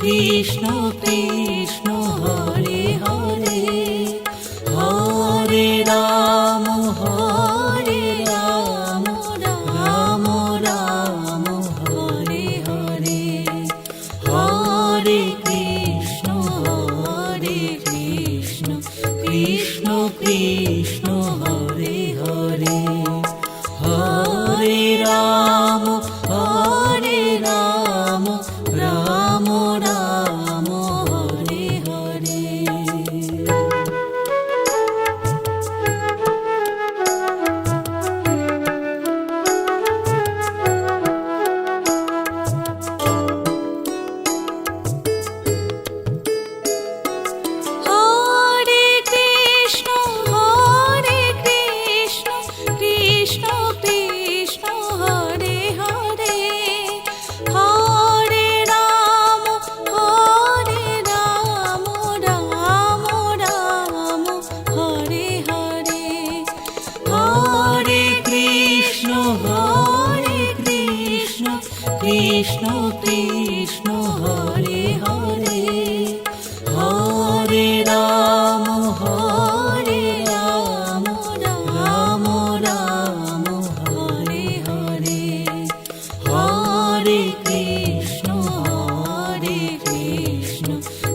Krishna Krishna Hare Hare, Hare Ram Ram Ram Hare Hare, Hare Krishna Krishna Krishna Hare Hare, Hare Ram Ram Ram Hare Hare. Krishna Krishna Hare Hare, Hare Ram Ram Ram Hare Hare, Hare Krishna Krishna Krishna Hare Hare, Hare Ram Ram Ram Hare Hare. Hare Krishna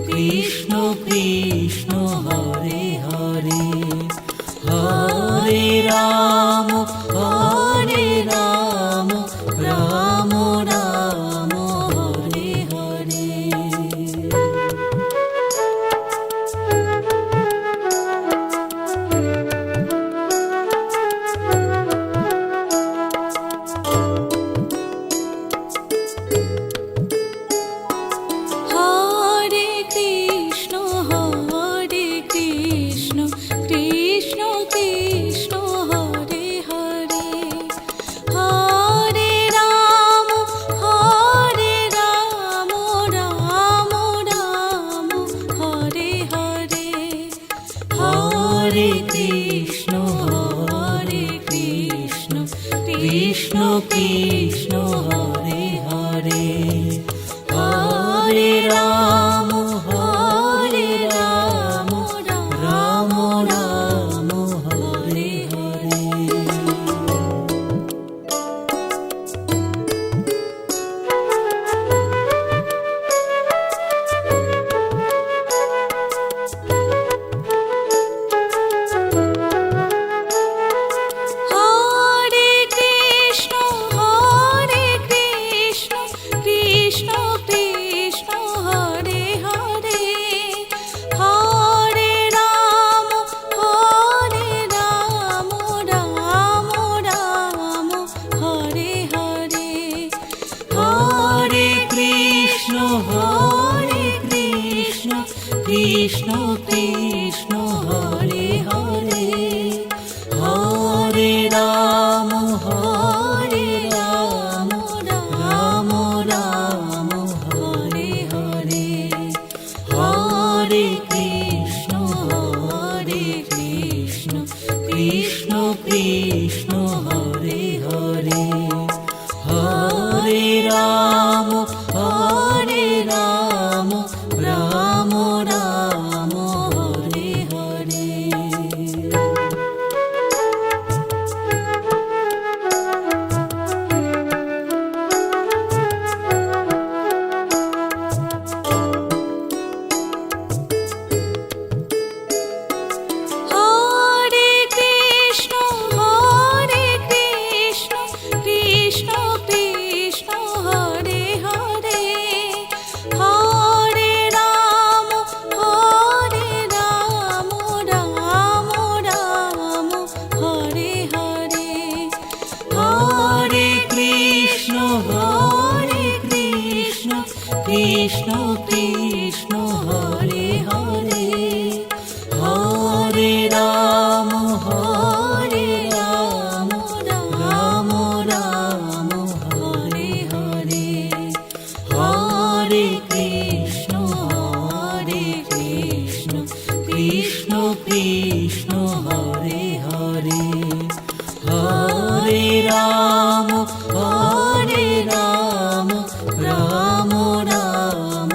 Krishna Krishna Hare Hare, Hare Ram Ram Ram Hare Hare, Hare Krishna Krishna Krishna Hare Hare, Hare Ram Ram Ram Hare Hare. Hare Krishna Krishna Krishna Hare Hare, Hare Ram Ram Ram Hare Hare, Hare Krishna Krishna Krishna Hare Hare, Hare Ram Ram Ram Hare Hare, Hare Krishna Krishna Krishna Hare Hare, Hare Ram Ram Ram Hare Hare. Hare Krishna Krishna Krishna Hare Hare, Hare Ram Ram Ram Hare Hare, Hare Krishna Krishna Krishna Hare Hare, Hare Ram Ram Ram Hare Hare, Hare Krishna Krishna Krishna Hare Hare, Hare Ram Ram Ram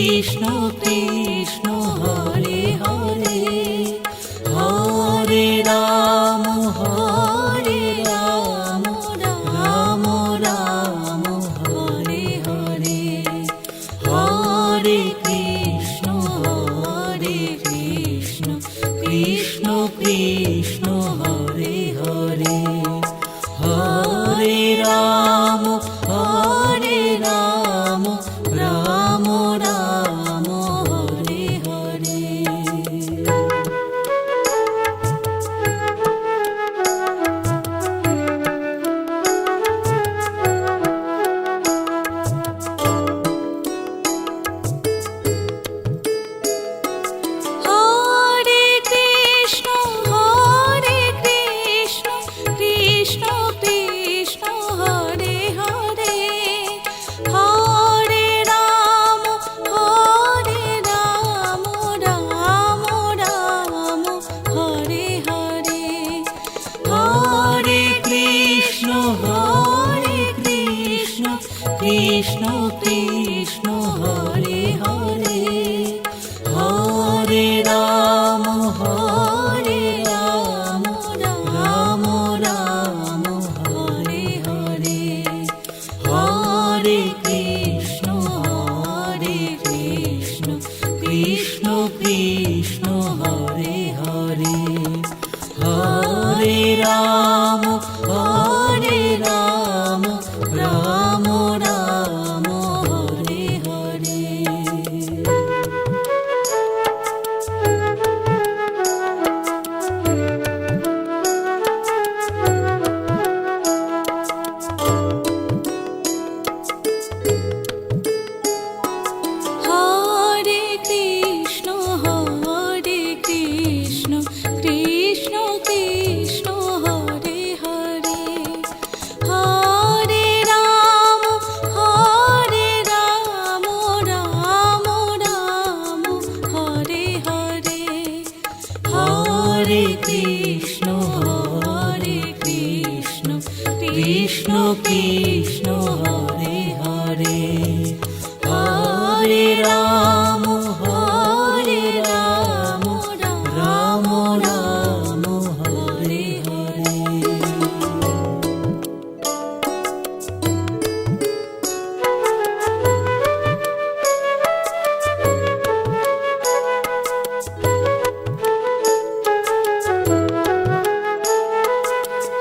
Krishna Krishna Hare Hare Hare Ram Ram Ram Hare Hare Hare Krishna Krishna Krishna Hare Hare Hare Ram Ram Ram Hare Hare. Hare Krishna Krishna Krishna Hare Hare Hare Ram Ram Ram Hare Hare Hare Krishna Krishna Krishna Hare Hare Hare Ram Ram Ram Hare Hare Hare Krishna Krishna Krishna Hare Hare Hare Ram Ram Ram Hare Hare. Hare Krishna Krishna Krishna Hare Hare Hare Ram Ram Ram Hare Hare Hare Krishna Krishna Krishna Hare Hare Hare Ram Ram Ram Hare Hare.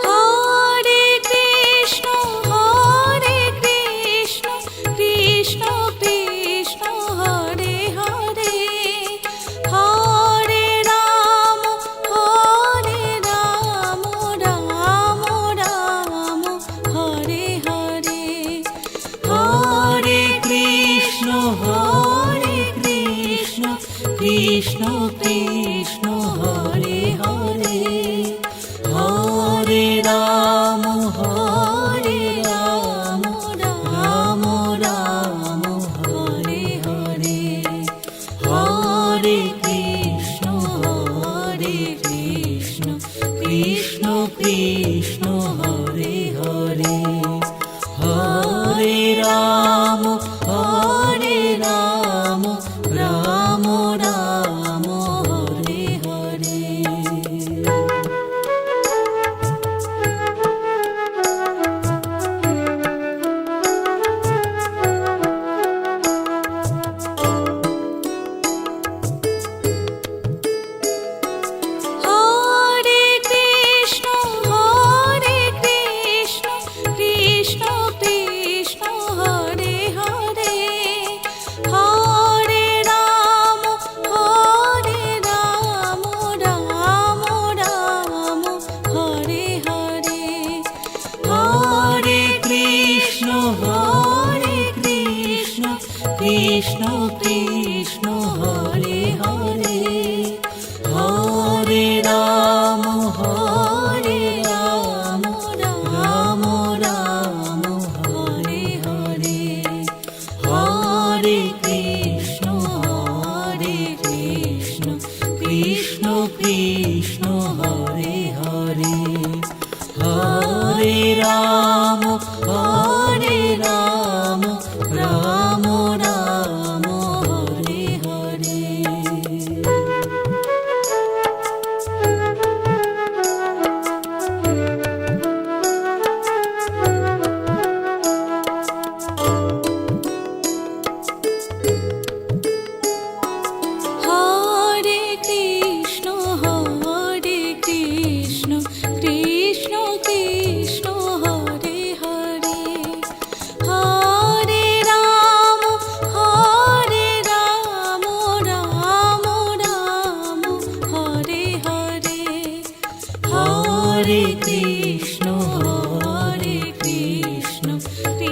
Hare Krishna Krishna Krishna Hare Hare Hare Ram Ram Ram Hare Hare Hare Krishna Krishna Krishna Hare Hare Hare Ram Ram Ram Hare Hare Hare Krishna Krishna Krishna Hare Hare Hare Ram Ram Ram Hare Hare. Hare Krishna Krishna Krishna Hare Hare Hare Ram Ram Ram Hare Hare Hare Krishna Krishna Krishna Hare Hare Hare Ram Ram Ram Hare Hare Hare Krishna Krishna Krishna Hare Hare Hare Ram Ram Ram Hare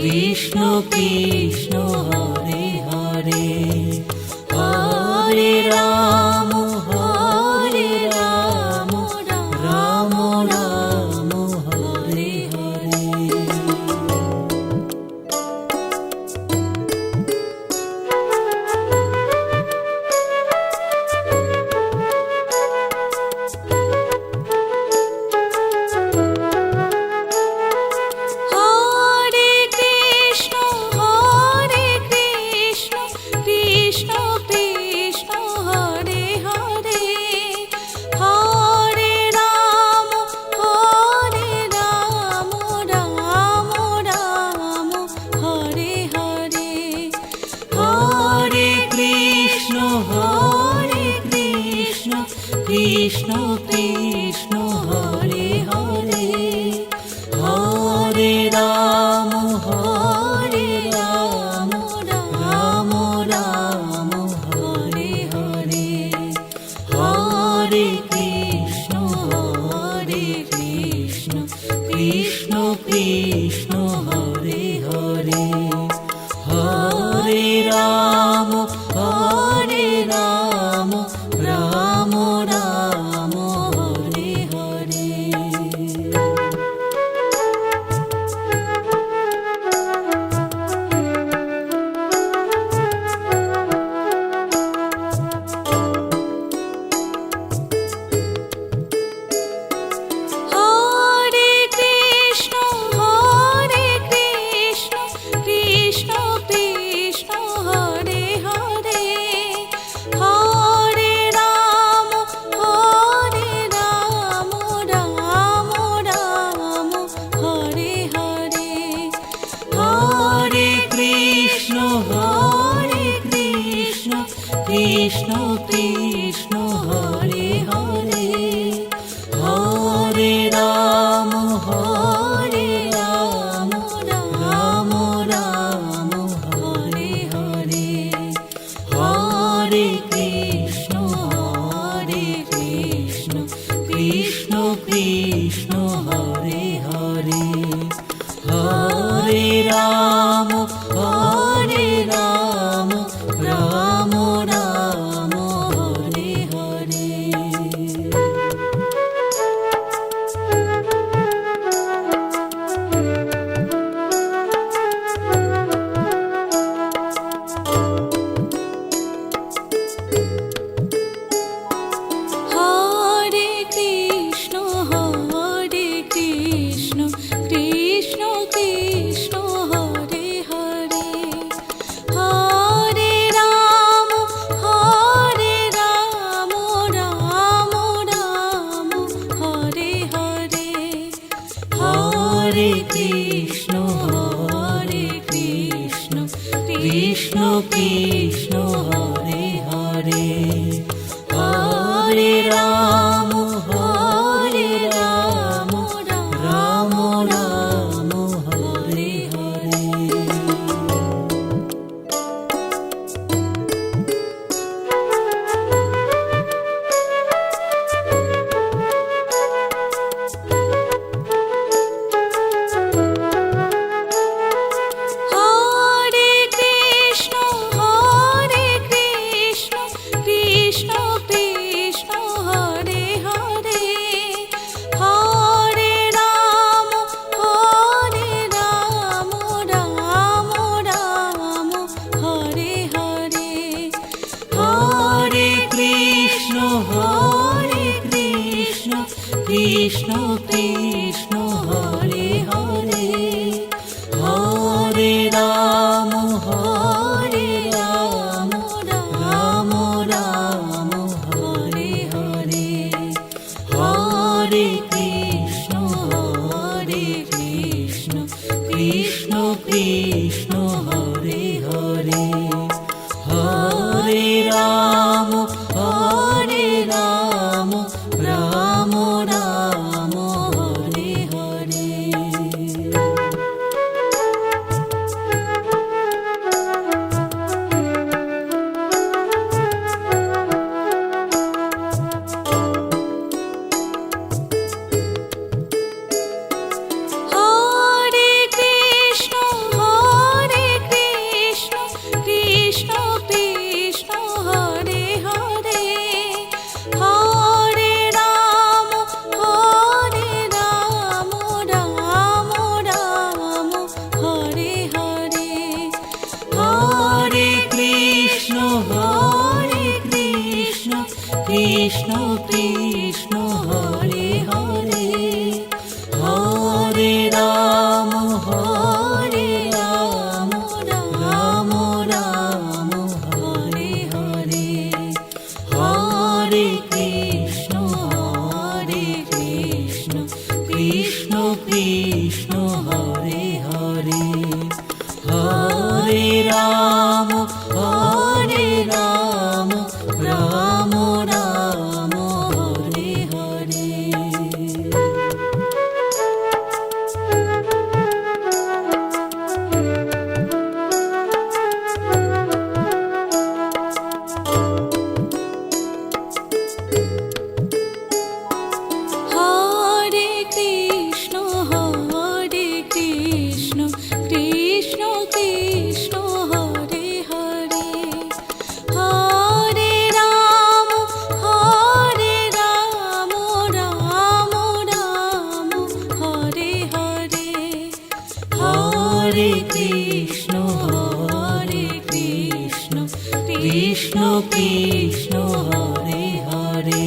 Krishna Krishna Hare Hare Hare Ram Ram Ram Hare Hare. Hare Krishna Krishna Krishna Hare Hare Hare Ram Ram Hare Hare. Hare Krishna Krishna Krishna Hare Hare Hare Ram Ram Ram Hare Hare. Hare Krishna Krishna Krishna Hare Hare Hare Ram Ram Ram Hare Hare. Hare Krishna Krishna Krishna Hare Hare Hare Ram Ram Hare Hare. Hare Krishna Krishna Krishna Hare Hare Hare Ram Ram Ram Hare Hare. Hare Krishna Krishna Krishna Hare Hare Hare Ram Ram Ram Hare Hare. Hare Krishna Krishna Krishna Hare Hare Hare Ram Ram Hare Hare. Hare Krishna Krishna Krishna Hare Hare Hare Ram Ram Ram Hare Hare. Hare Krishna Krishna Krishna Hare Hare Hare Ram Ram Hare Hare. Hare Krishna Krishna Krishna Hare Hare Hare Ram Ram Ram Hare Hare. Hare Krishna Krishna Krishna Hare Hare Hare Ram Ram Ram Hare Hare. Hare Krishna Krishna Krishna Hare Hare Hare Ram Ram Ram Hare Hare Hare Krishna Krishna Krishna Hare Hare Hare Ram Ram Ram Hare Hare. Hare Krishna Krishna Krishna Hare Hare Hare Ram Ram Ram Hare Hare Hare Krishna Krishna Krishna Hare Hare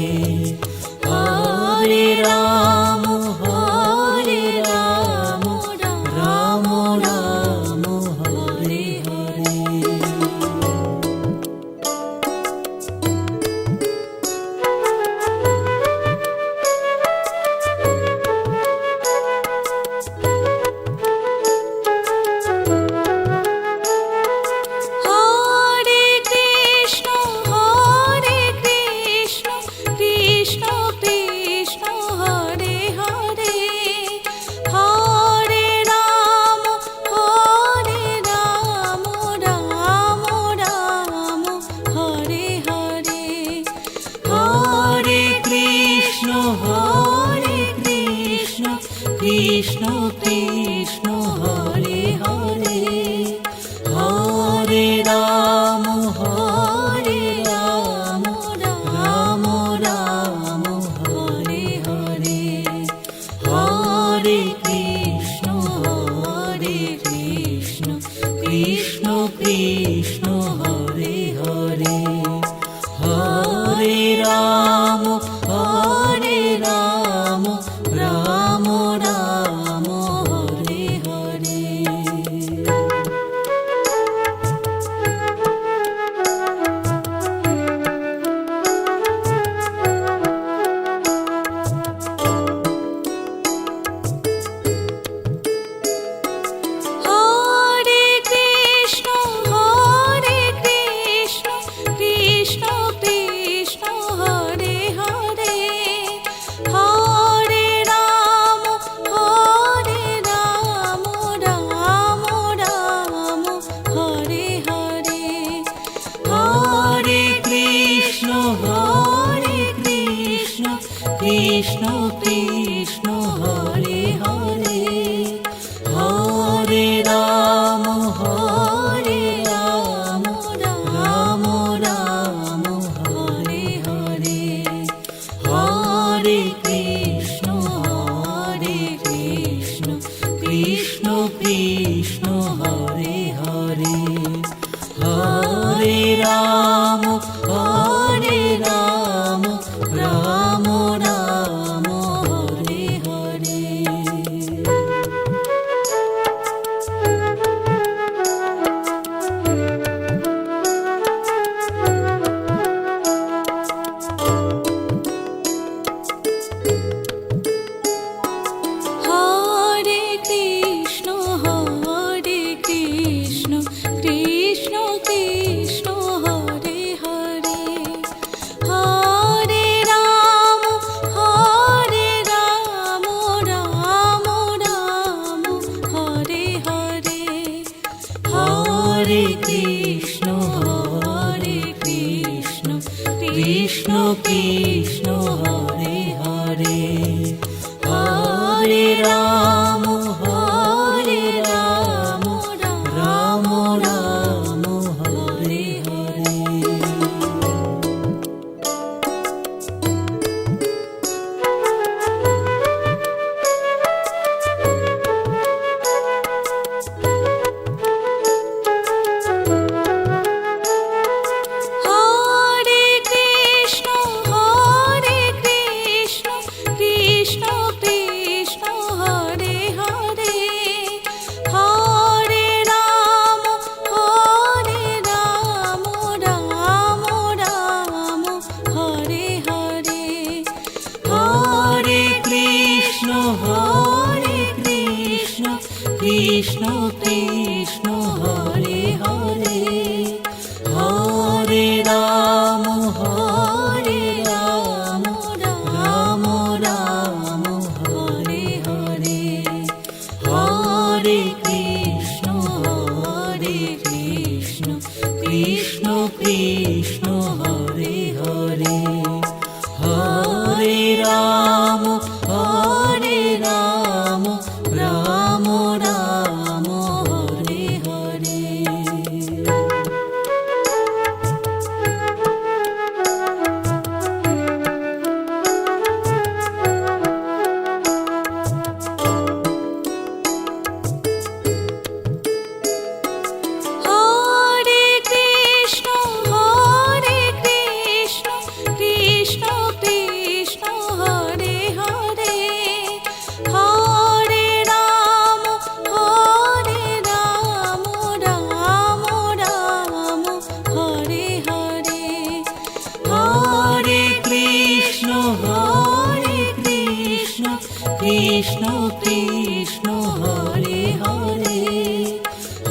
Hare Ram Ram Ram Hare Hare. Hare Krishna Krishna Krishna Hare Hare Hare Ram Ram Ram Hare Hare Hare Krishna Krishna Krishna Hare Hare Hare Ram Ram Ram Hare Hare Hare Krishna Krishna Krishna Hare Hare Hare Ram Ram Ram Hare Hare. Hare Krishna Krishna Krishna Hare Hare Hare Ram Ram Ram Hare Hare Hare Krishna Krishna Krishna Hare Hare Hare Ram Ram Ram Hare Hare Hare Krishna Krishna Krishna Hare Hare Hare Ram Ram Ram Hare Hare. Hare Krishna Krishna Krishna Hare Hare Hare Ram Ram Ram Hare Hare Hare Krishna Krishna Krishna Hare Hare Hare Ram Ram Ram Hare Hare. Hare Krishna Krishna Krishna Hare Hare Hare Ram Ram Ram Hare Hare Hare Krishna Krishna Krishna Hare Hare Hare Ram Ram Ram Hare Hare Hare Krishna Krishna Krishna Hare Hare Hare Ram Ram Ram Hare Hare Hare Krishna Krishna Krishna Hare Hare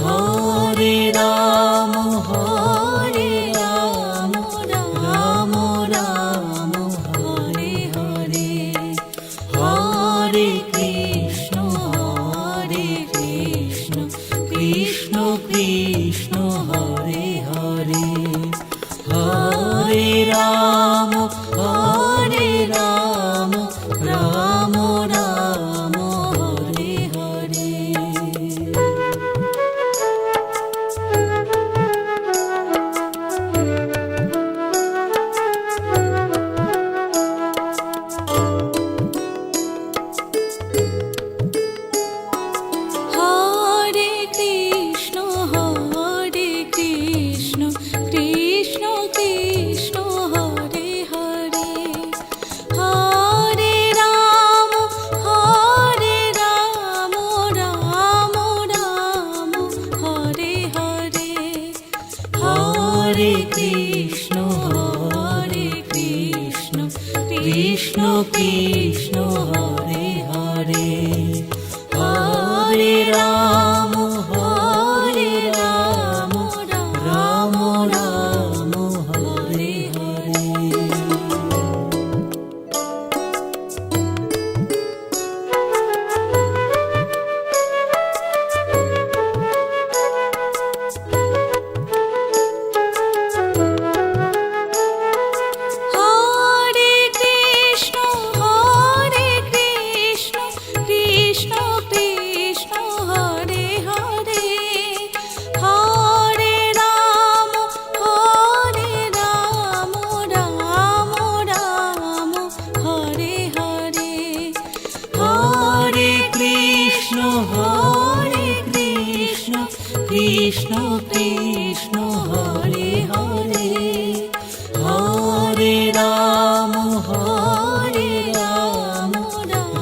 Hare Ram Ram Ram Hare Hare Hare Krishna Krishna Krishna Hare Hare Hare Ram Ram Ram Hare Hare Hare Krishna Krishna Krishna Hare Hare Hare Ram Ram Hare Hare Hare Krishna Krishna Krishna Hare Hare Hare Ram Ram Ram Hare Hare Hare Krishna Krishna Krishna Hare Hare Hare Ram Ram Hare Hare Hare Krishna Krishna Krishna Hare Hare Hare Ram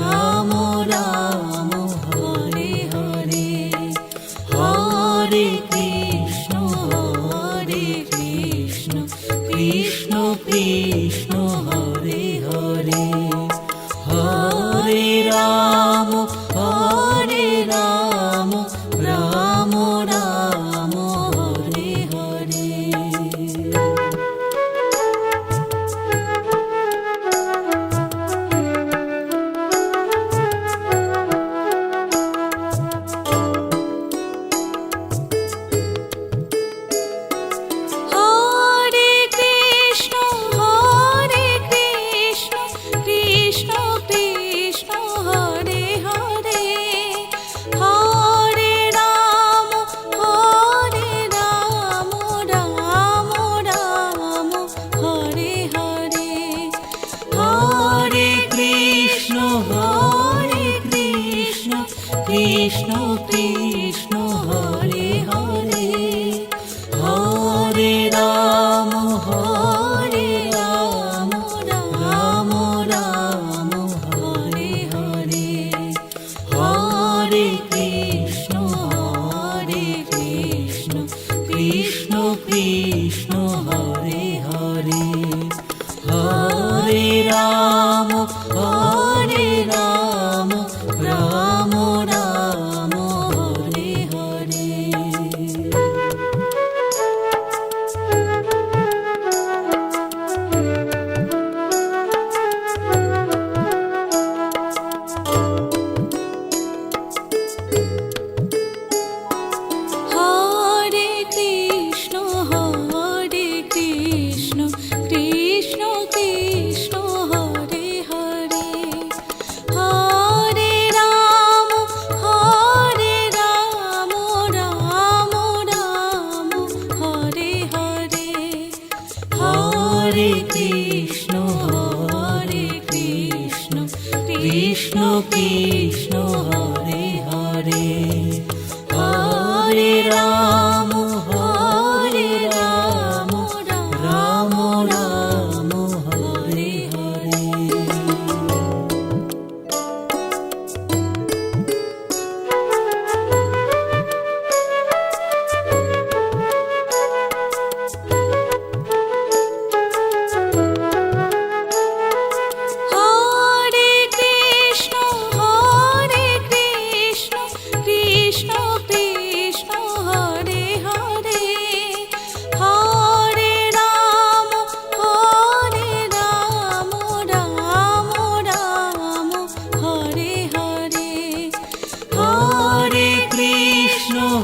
Ram Ram Hare Hare Hare Krishna Krishna Krishna Hare Hare Hare Ram Ram Ram Hare Hare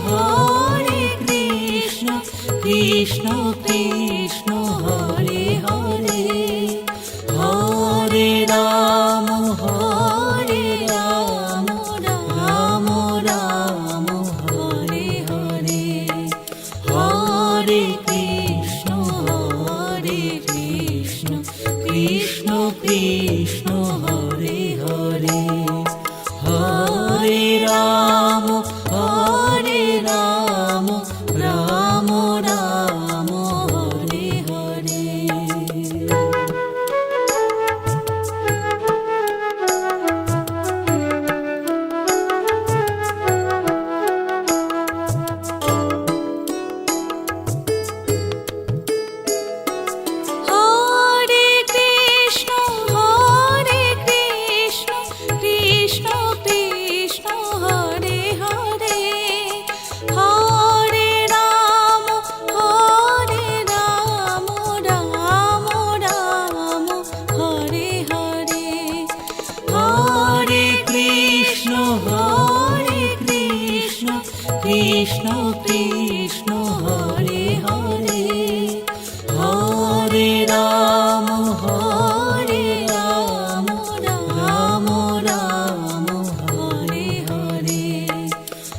Hare Krishna Krishna Krishna Hare Hare Hare Ram Ram Ram Hare Hare Hare Krishna Krishna Krishna Hare Hare Hare Ram Ram Ram Hare Hare. Hare Krishna Krishna Krishna Hare Hare Hare Ram Ram Hare Hare Hare Krishna Krishna Krishna Hare Hare Hare Ram Ram Ram Hare Hare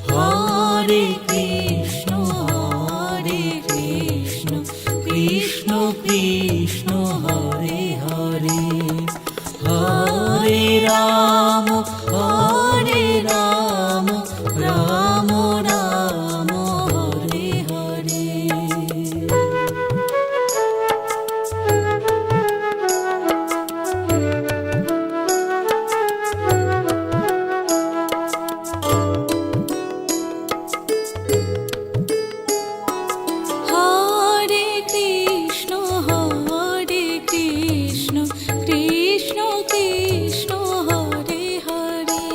Hare Krishna Krishna Krishna Hare Hare Hare Ram Ram Ram Hare Hare. Hare Krishna Krishna Krishna Hare Hare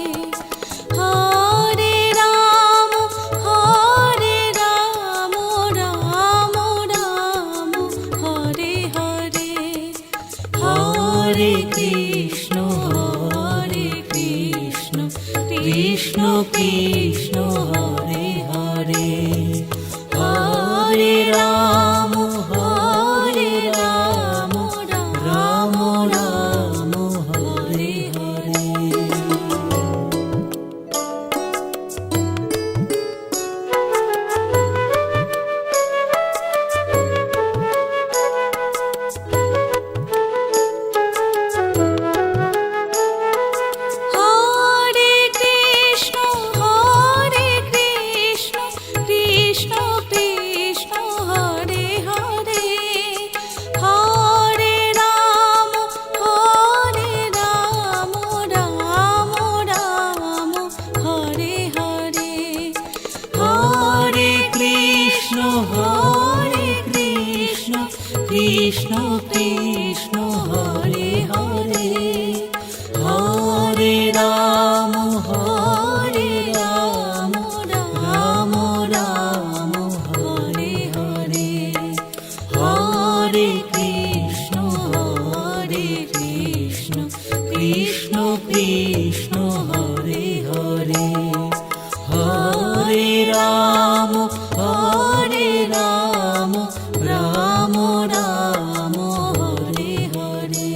Hare Ram Ram Hare Hare Hare Krishna Krishna Krishna Hare Hare Hare Ram Ram Ram Hare Hare. Hare Krishna Krishna Krishna Hare Hare Hare Ram Ram Hare Hare Hare Krishna Krishna Krishna Hare Hare Hare Ram Ram Ram Hare Hare Hare Krishna Krishna Krishna Hare Hare Hare Ram Ram Ram Hare Hare.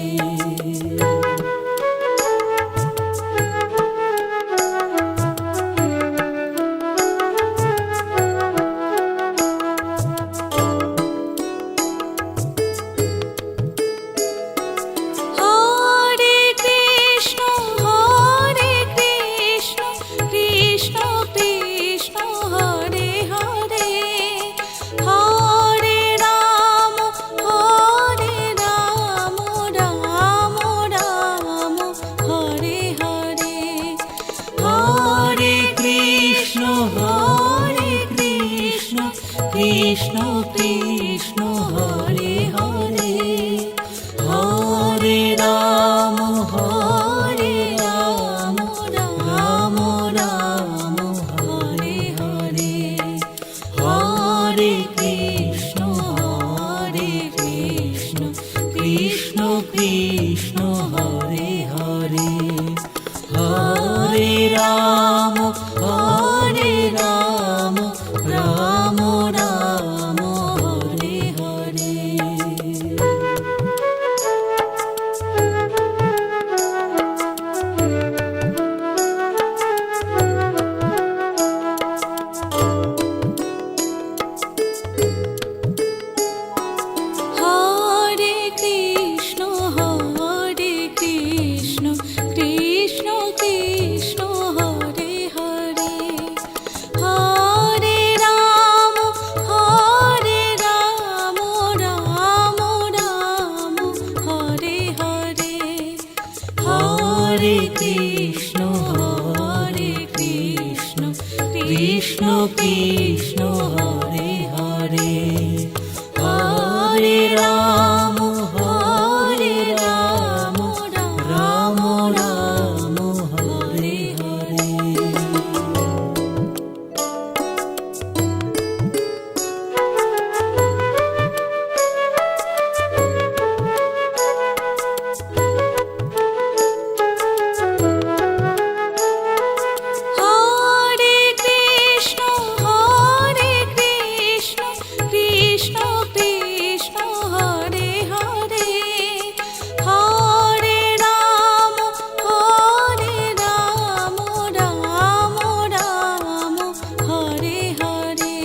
Hare Krishna Krishna Krishna Hare Hare Hare Ram Ram Hare Hare Hare Krishna Krishna Krishna Hare Hare Hare Ram Ram Ram Hare Hare Hare Krishna Krishna Krishna Hare Hare Hare Ram Krishna Hare Hare Hare Ram Ram Ram Hare Hare. Hare Krishna Krishna Krishna Hare Hare Hare Ram Ram Ram Hare Hare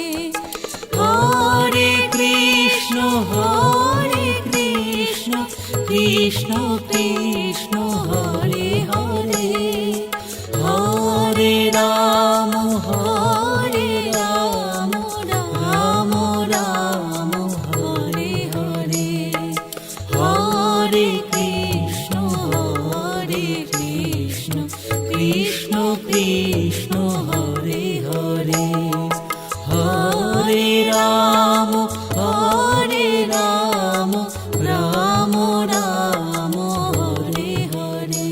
Hare Krishna Krishna Krishna Hare Hare Hare Ram Ram Ram Hare Hare Hare Krishna Krishna Krishna Hare Hare Hare Ram Ram Ram Hare Hare.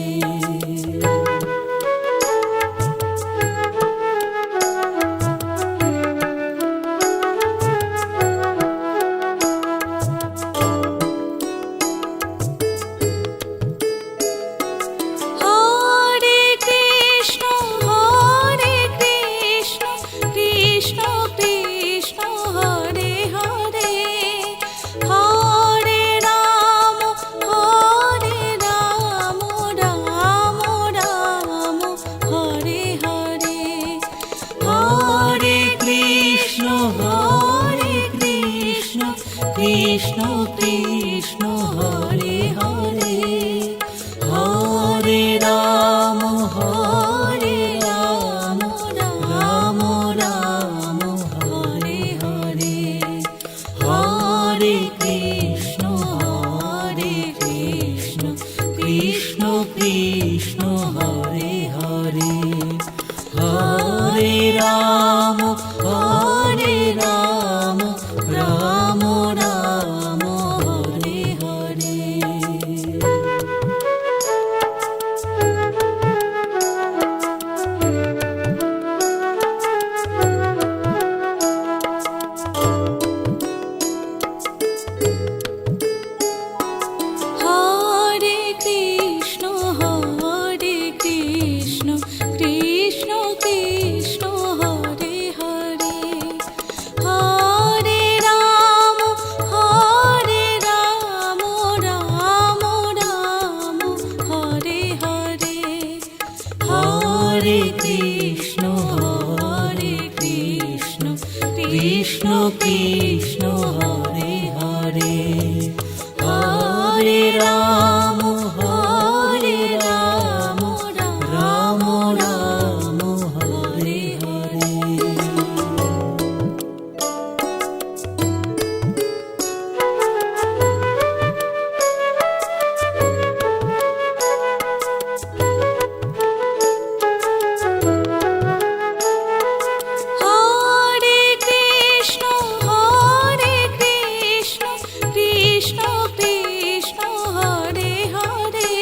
Hare Krishna Krishna Krishna Hare Hare Hare Ram Ram Ram Hare Hare Hare Krishna Krishna Krishna Hare Hare Hare Ram Ram Ram Hare Hare Hare Krishna Krishna Krishna Hare Hare Hare Ram Ram Ram Hare Hare. Hare Krishna Krishna Krishna Hare Hare Hare Ram Ram Ram Hare Hare Hare Krishna Krishna Krishna Hare Hare Hare Ram Ram Ram Hare Hare. Hare Krishna Krishna Krishna Hare Hare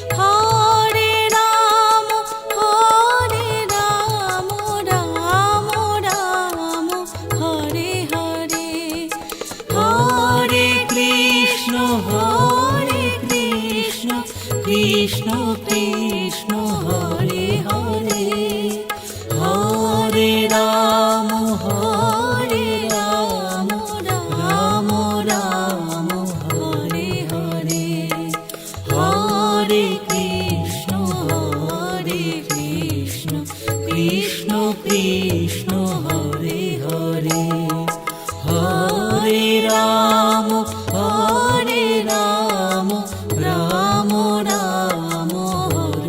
Hare Ram Ram Ram Hare Hare Hare Krishna Krishna Krishna Hare Hare Hare Ram Ram Ram Hare Hare Hare Krishna Krishna Krishna Hare Hare Hare Ram Ram Ram Hare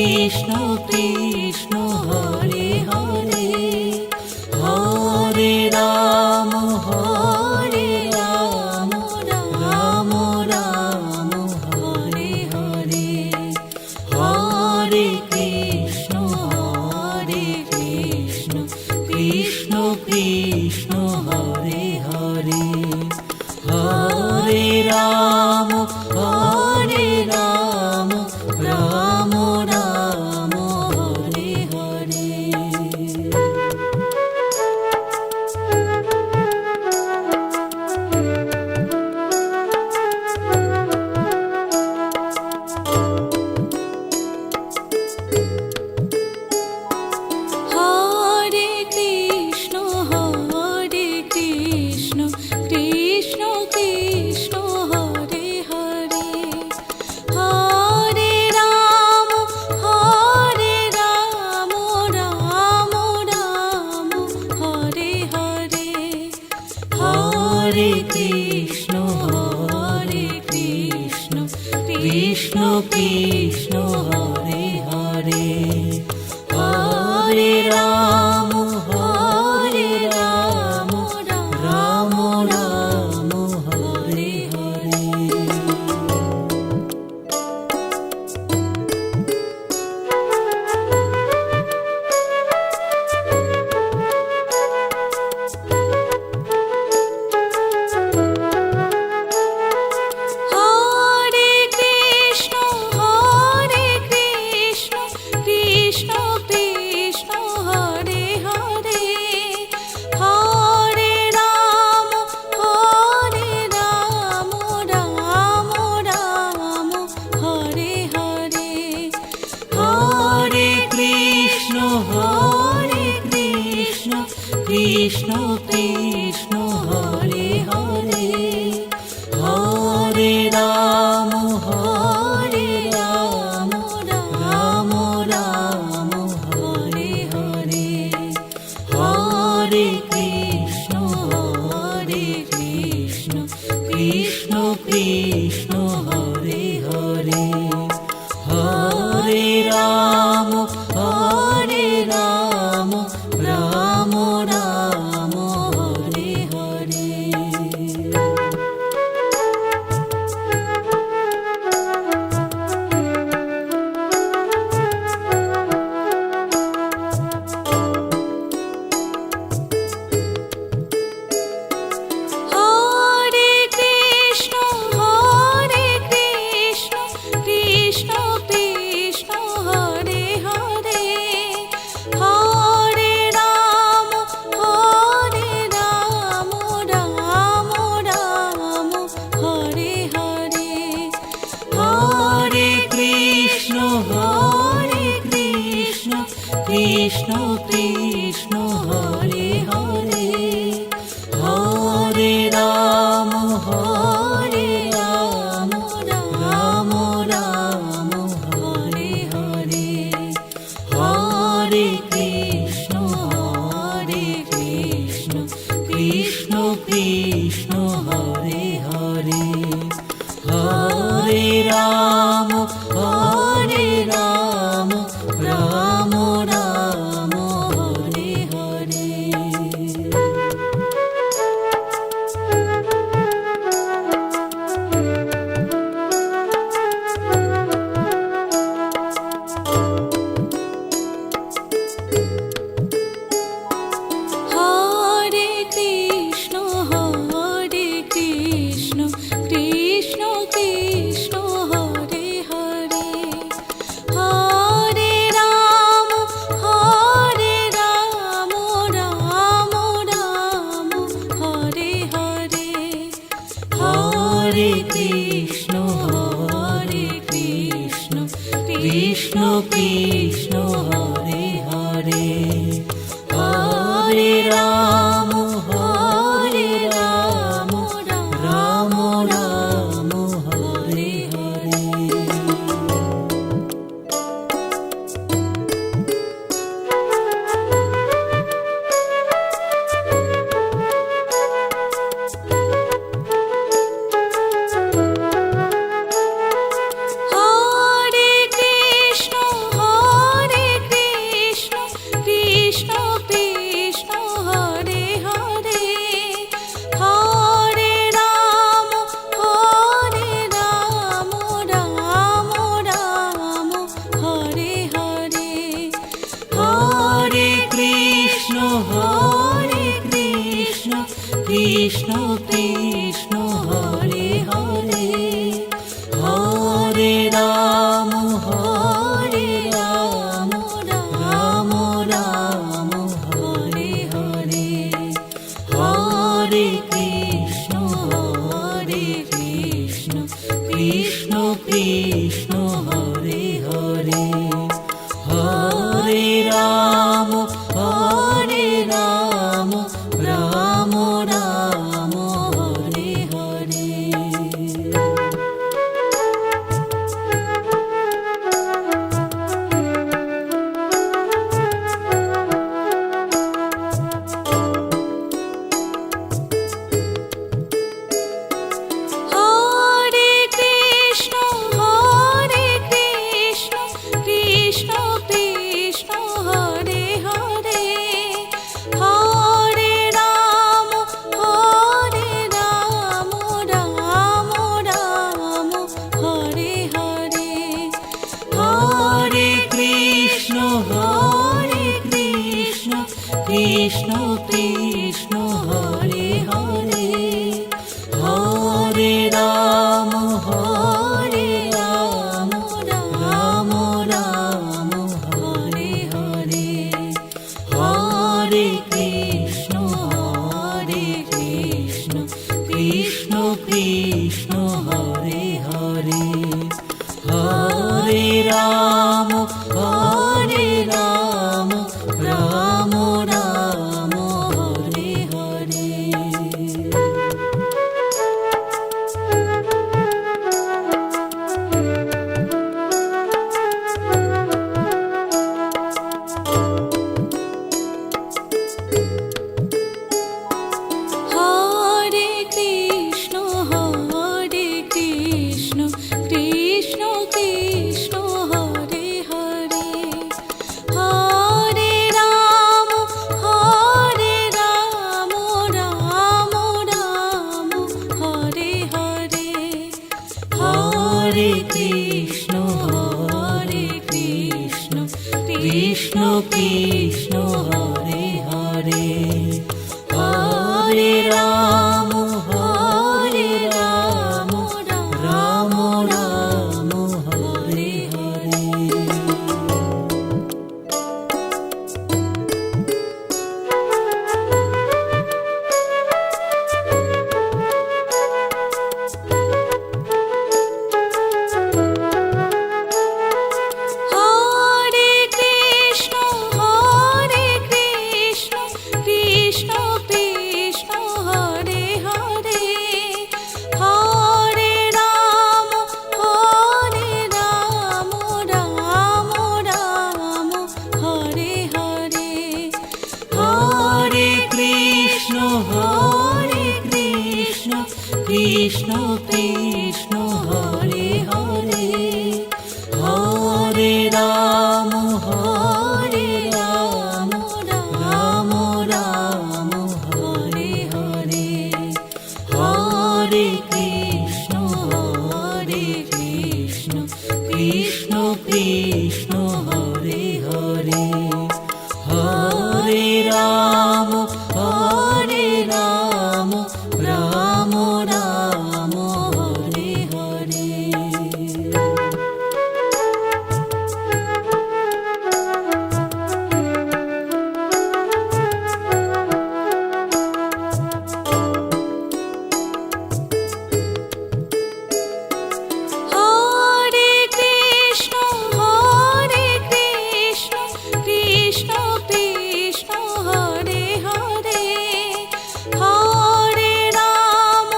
Krishna Krishna Hare Hare Hare Ram Ram Ram Hare Hare Hare Krishna Krishna Krishna Hare Hare Hare Ram Ram Ram Hare Hare. Hare Krishna Krishna Krishna Hare Hare Hare Ram Ram Ram Hare Hare Hare Krishna Krishna Krishna Hare Hare Hare Ram Ram Ram Hare Hare. Hare Krishna Krishna Krishna Hare Hare Hare Ram Ram Ram Hare Hare Hare Krishna Krishna Krishna Hare Hare Hare Ram Ram Ram Hare Hare Hare Krishna Krishna Krishna Hare Hare Hare Ram Ram Ram Hare Hare. Hare Krishna Krishna Krishna Hare Hare Hare Ram Ram Ram Hare Hare Hare Krishna Krishna Krishna Hare Hare Hare Ram Ram Ram Hare Hare Hare Krishna Krishna Krishna Hare Hare Hare Ram Ram Ram Hare Hare. Hare Krishna Krishna Krishna Hare Hare Hare Ram Ram Ram Hare Hare Hare Krishna Krishna Krishna Hare Hare Hare Ram Ram Ram Hare Hare. Hare Krishna Krishna Krishna Hare Hare Hare Ram Ram Ram Hare Hare Hare Krishna Krishna Krishna Hare Hare Hare Ram Ram Ram Hare Hare Hare Krishna Krishna Krishna Hare Hare Hare Ram Ram Ram Hare Hare Hare Krishna Krishna Krishna Hare Hare Hare Ram Ram Ram Hare Hare Hare Krishna Krishna Krishna Hare Hare Hare Ram Ram Ram Hare Hare Hare Krishna Krishna Krishna Hare Hare Hare Ram Ram Ram Hare Hare Hare Krishna Krishna Krishna Hare Hare Hare Ram Ram Ram Hare Hare Hare Krishna Krishna Krishna Hare Hare Hare Ram Ram Ram Hare Hare Hare Krishna Krishna Krishna Hare Hare Hare Ram Ram Ram Hare Hare Hare Krishna Krishna Krishna Hare Hare Hare Ram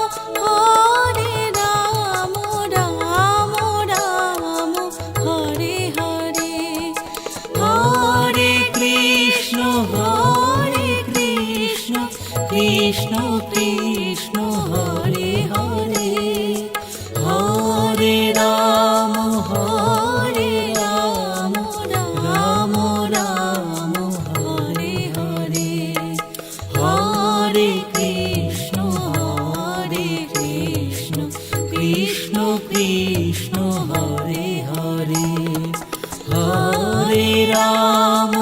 Ram Ram Hare Hare Hare Krishna Krishna Krishna Hare Hare Hare Ram Ram Ram Hare Hare Hare Krishna Krishna Krishna Hare Hare Hare Ram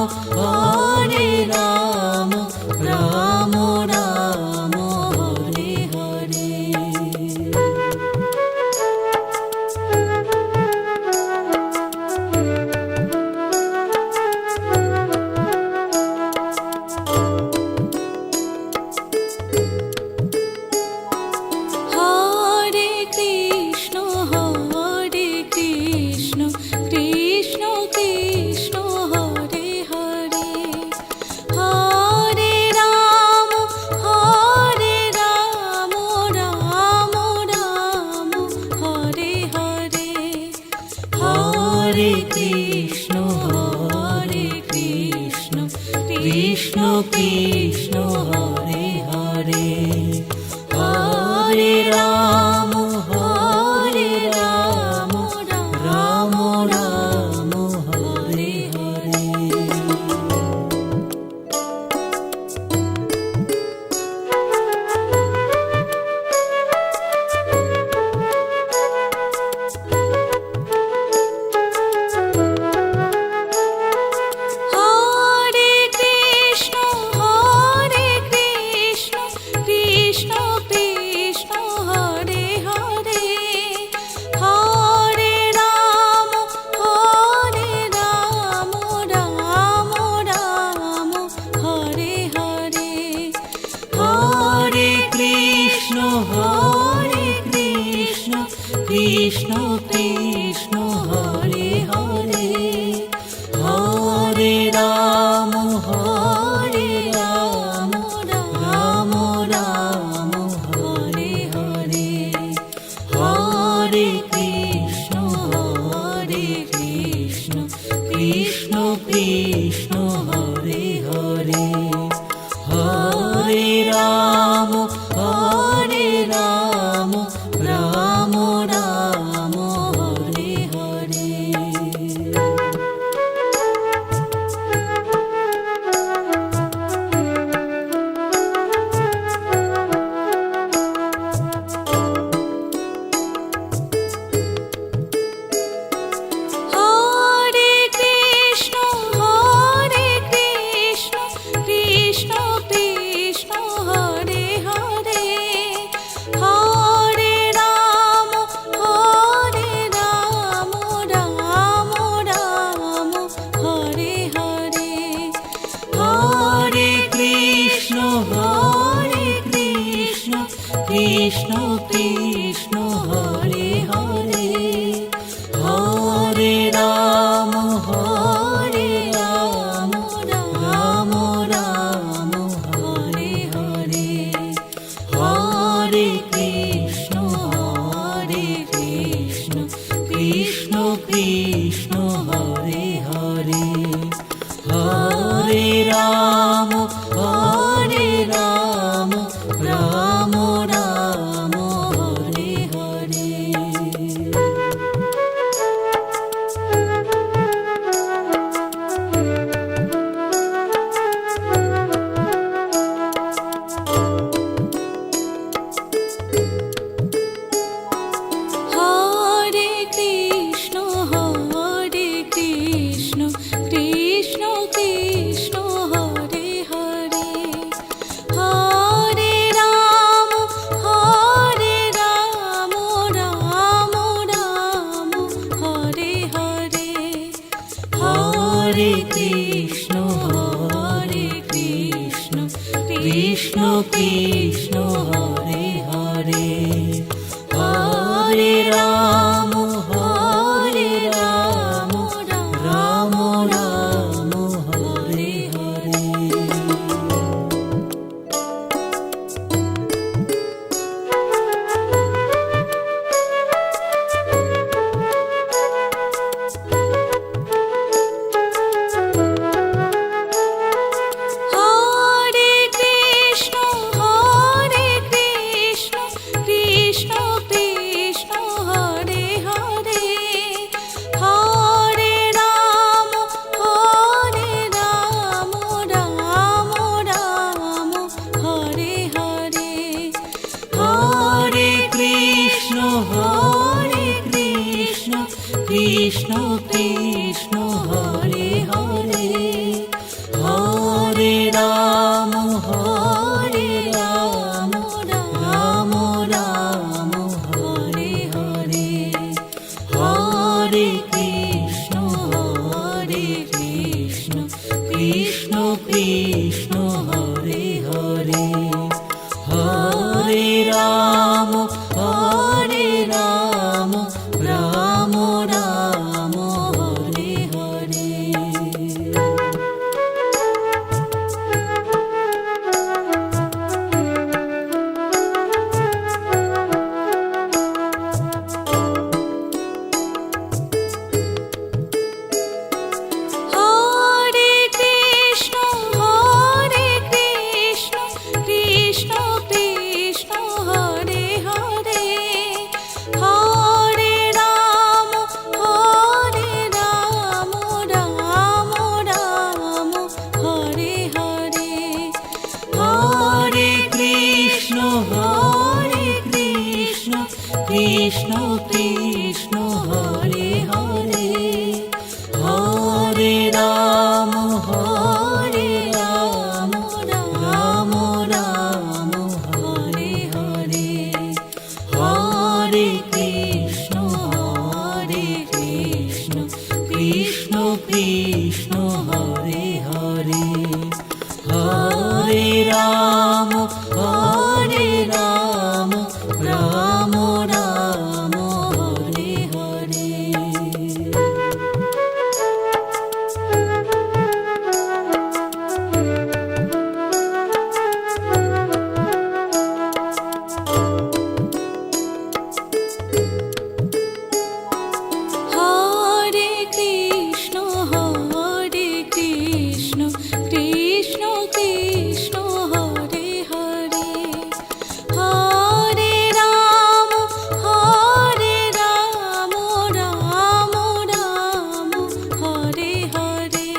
Ram Ram Hare Hare Hare Krishna Krishna Krishna Hare Hare Hare Ram Ram Ram Hare Hare Hare Krishna Krishna Krishna Hare Hare Hare Ram Ram Hare Hare Hare Krishna Krishna Krishna Hare Hare Hare Ram Ram Ram Hare Hare Hare Krishna Krishna Krishna Hare Hare Hare Ram Ram Ram Hare Hare Hare Krishna Krishna Krishna Hare Hare Hare Ram Ram Hare Hare Hare Krishna Krishna Krishna Hare Hare Hare Ram Ram Ram Hare Hare Hare Krishna Krishna Krishna Hare Hare Hare Ram Ram Ram Hare Hare Hare Krishna Krishna Krishna Hare Hare Hare Ram Ram Hare Hare Hare Krishna Krishna Krishna Hare Hare Hare Ram Ram Ram Hare Hare Hare Krishna Krishna Krishna Hare Hare Hare Ram Ram Hare Hare Hare Krishna Krishna Krishna Hare Hare Hare Ram Ram Ram Hare Hare Hare Krishna Krishna Krishna Hare Hare Hare Ram Ram Ram Hare Hare Krishna Krishna Hare Hare Hare Ram Ram Ram Hare Hare Hare Krishna Krishna Krishna Hare Hare Hare Ram Ram Ram Hare Hare Hare Krishna Krishna Krishna Hare Hare Hare Ram Ram Ram Hare Hare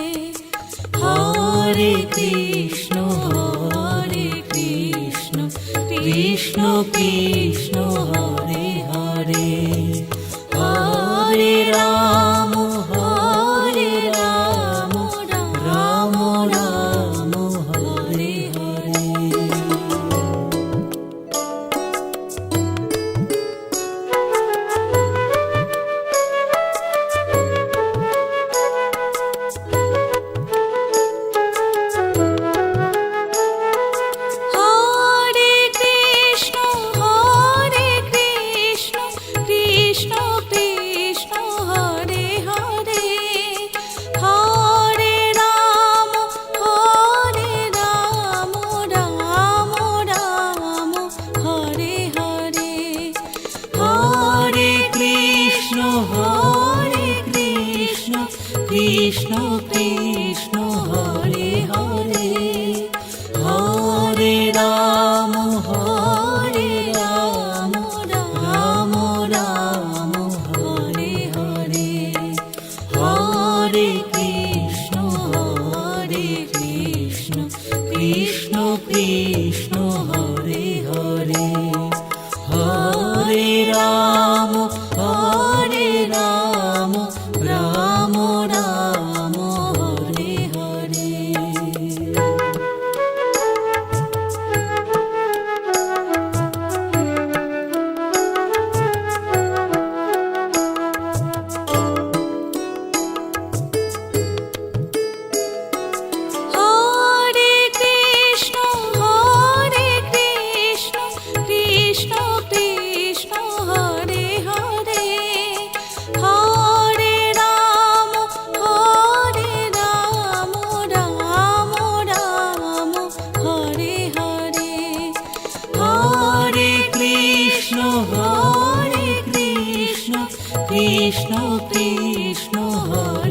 Hare Krishna Krishna Krishna Hare Hare Hare Ram Ram Ram Hare Hare Hare Krishna Krishna Krishna Hare Hare Hare Ram Ram Ram Hare Hare Hare Krishna Krishna Krishna Hare Hare Hare Ram Ram Ram Hare Hare Hare Krishna Krishna Krishna Hare Hare Hare Ram Ram Ram Hare Hare Hare Krishna Krishna Krishna Hare Hare Hare Ram Ram Ram Hare Hare Hare Krishna Krishna Krishna Hare